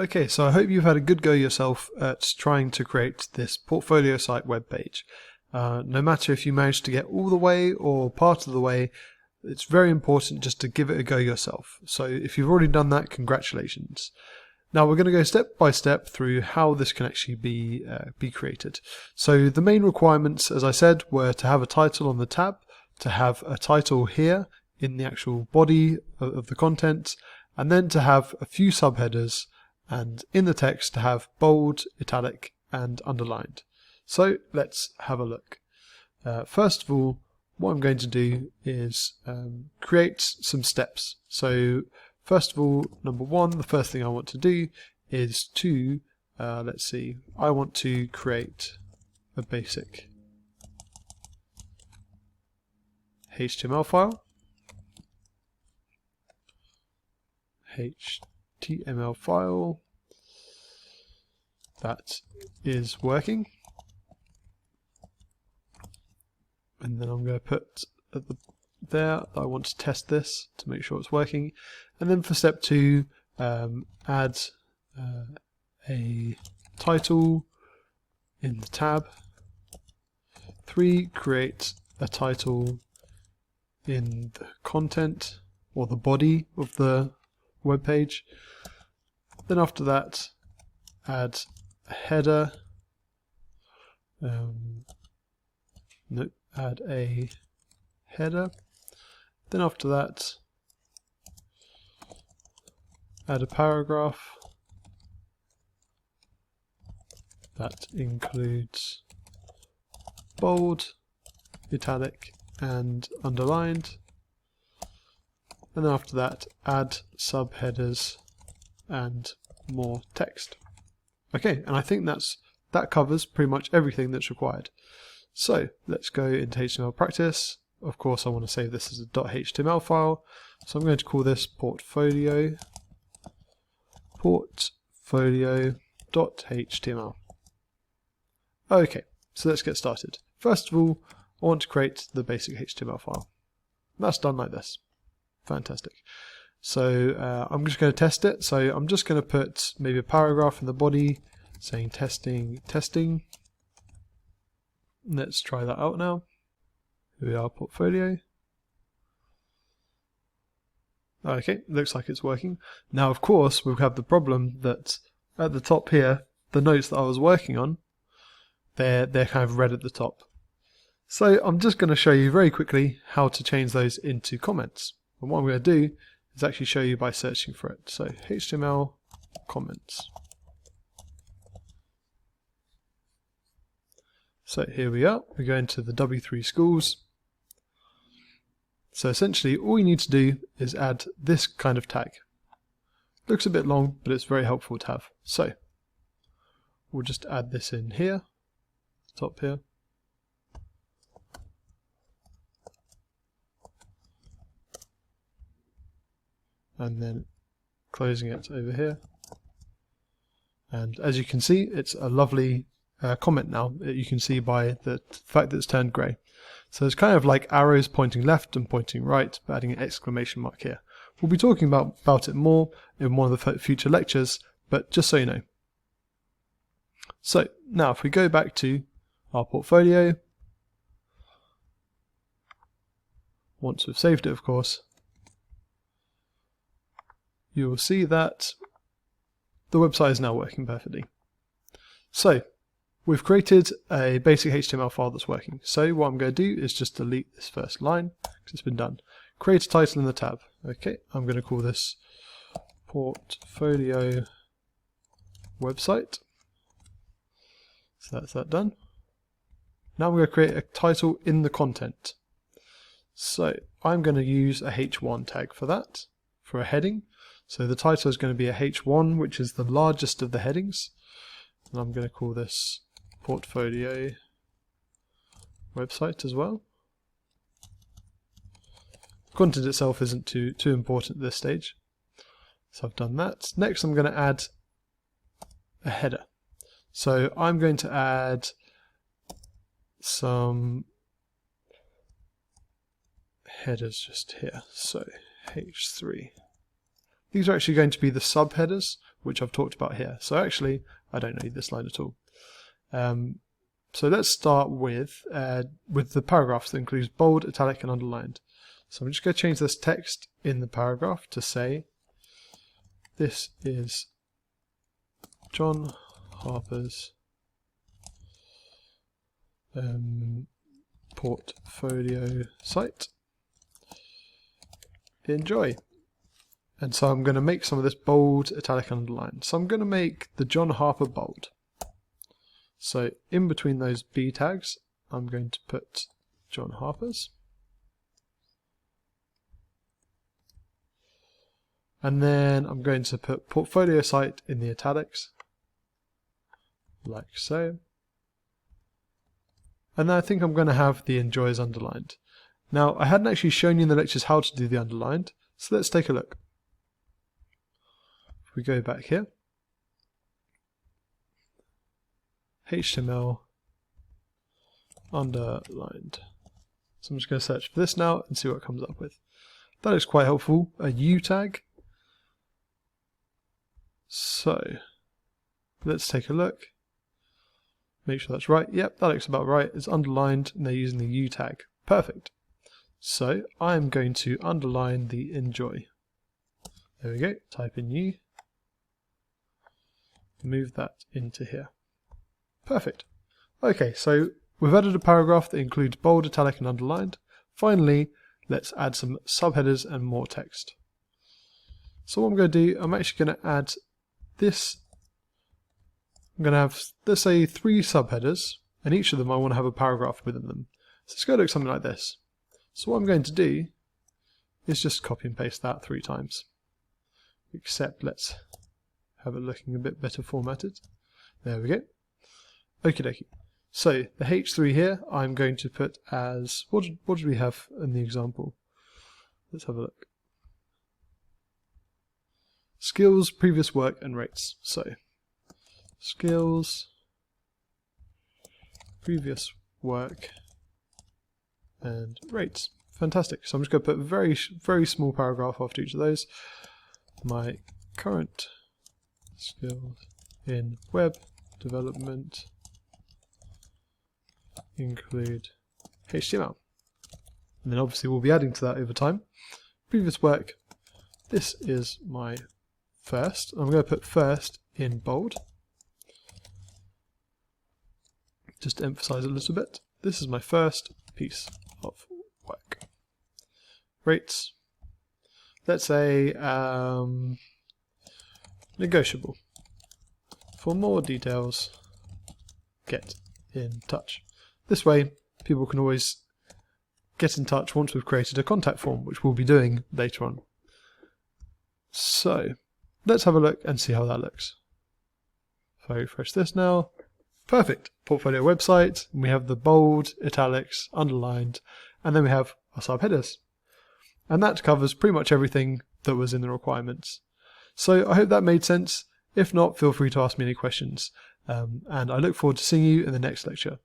Okay, so I hope you've had a good go yourself at trying to create this portfolio site web page. No matter if you manage to get all the way or part of the way, it's very important just to give it a go yourself. So if you've already done that, congratulations. Now we're going to go step by step through how this can actually be created. So the main requirements, as I said, were to have a title on the tab, to have a title here in the actual body of the content, and then to have a few subheaders, and in the text to have bold, italic, and underlined. So let's have a look. First of all, what I'm going to do is create some steps. So first of all, number one, the first thing I want to do is to, let's see, I want to create a basic HTML file. HTML file that is working, and then I'm going to put at there I want to test this to make sure it's working, and then for step 2 add a title in the tab. 3 create a title in the content or the body of the web page. Then after that add a header, add a header. Then after that add a paragraph that includes bold, italic, and underlined. And then after that add subheaders and more text. Okay, and I think that covers pretty much everything that's required. So let's go into HTML practice. Of course I want to save this as a .html file, so I'm going to call this portfolio.html. Okay, so let's get started. First of all, I want to create the basic HTML file. That's done like this. Fantastic. So I'm just going to test it. So I'm just going to put maybe a paragraph in the body saying testing, testing. Let's try that out now. Here we are, portfolio. Okay, looks like it's working. Now of course we have the problem that at the top here, the notes that I was working on, they're kind of red at the top. So I'm just going to show you very quickly how to change those into comments. And what I'm going to do is actually show you by searching for it. So HTML comments. So here we are, we go into the W3 schools. So essentially all you need to do is add this kind of tag. Looks a bit long, but it's very helpful to have. So we'll just add this in here, top here. And then closing it over here. And as you can see, it's a lovely comment now that you can see by the fact that it's turned grey. So it's kind of like arrows pointing left and pointing right, but adding an exclamation mark here. We'll be talking about it more in one of the future lectures, but just so you know. So now if we go back to our portfolio, once we've saved it of course, you will see that the website is now working perfectly. So we've created a basic HTML file that's working. So what I'm going to do is just delete this first line because it's been done. Create a title in the tab. Okay, I'm going to call this portfolio website. So that's that done. Now I'm going to create a title in the content. So I'm going to use a H1 tag for that, for a heading. So the title is going to be a H1, which is the largest of the headings. And I'm going to call this portfolio website as well. Content itself isn't too important at this stage. So I've done that. Next I'm going to add a header. So I'm going to add some headers just here. So H3. These are actually going to be the subheaders which I've talked about here. So actually, I don't need this line at all. So let's start with the paragraphs that includes bold, italic, and underlined. So I'm just going to change this text in the paragraph to say, this is John Harper's portfolio site. Enjoy. And so I'm going to make some of this bold, italic, and underlined. So I'm going to make the John Harper bold. So in between those B tags, I'm going to put John Harper's. And then I'm going to put portfolio site in the italics, like so. And then I think I'm going to have the enjoys underlined. Now, I hadn't actually shown you in the lectures how to do the underlined, so let's take a look. If we go back here, HTML underlined. So I'm just going to search for this now and see what it comes up with. That is quite helpful. A U tag. So let's take a look. Make sure that's right. Yep, that looks about right. It's underlined and they're using the U tag. Perfect. So I'm going to underline the enjoy. There we go. Type in U. Move that into here. Perfect. Okay, so we've added a paragraph that includes bold, italic, and underlined. Finally, let's add some subheaders and more text. So what I'm going to do, I'm actually going to add this. I'm going to have, let's say, 3 subheaders, and each of them I want to have a paragraph within them. So it's going to look something like this. So what I'm going to do is just copy and paste that 3 times. Except let's have it looking a bit better formatted. There we go. Okie dokie. So the H3 here I'm going to put as, what did we have in the example? Let's have a look. Skills, previous work, and rates. So skills, previous work, and rates. Fantastic. So I'm just going to put a very, very small paragraph after each of those. My current skills in web development include HTML. And then obviously we'll be adding to that over time. Previous work, this is my first. I'm going to put first in bold, just to emphasize it a little bit. This is my first piece of work. Rates, let's say negotiable. For more details, get in touch. This way, people can always get in touch once we've created a contact form, which we'll be doing later on. So, let's have a look and see how that looks. If I refresh this now, perfect. Portfolio website, and we have the bold, italics, underlined, and then we have our subheaders. And that covers pretty much everything that was in the requirements. So I hope that made sense. If not, feel free to ask me any questions. And I look forward to seeing you in the next lecture.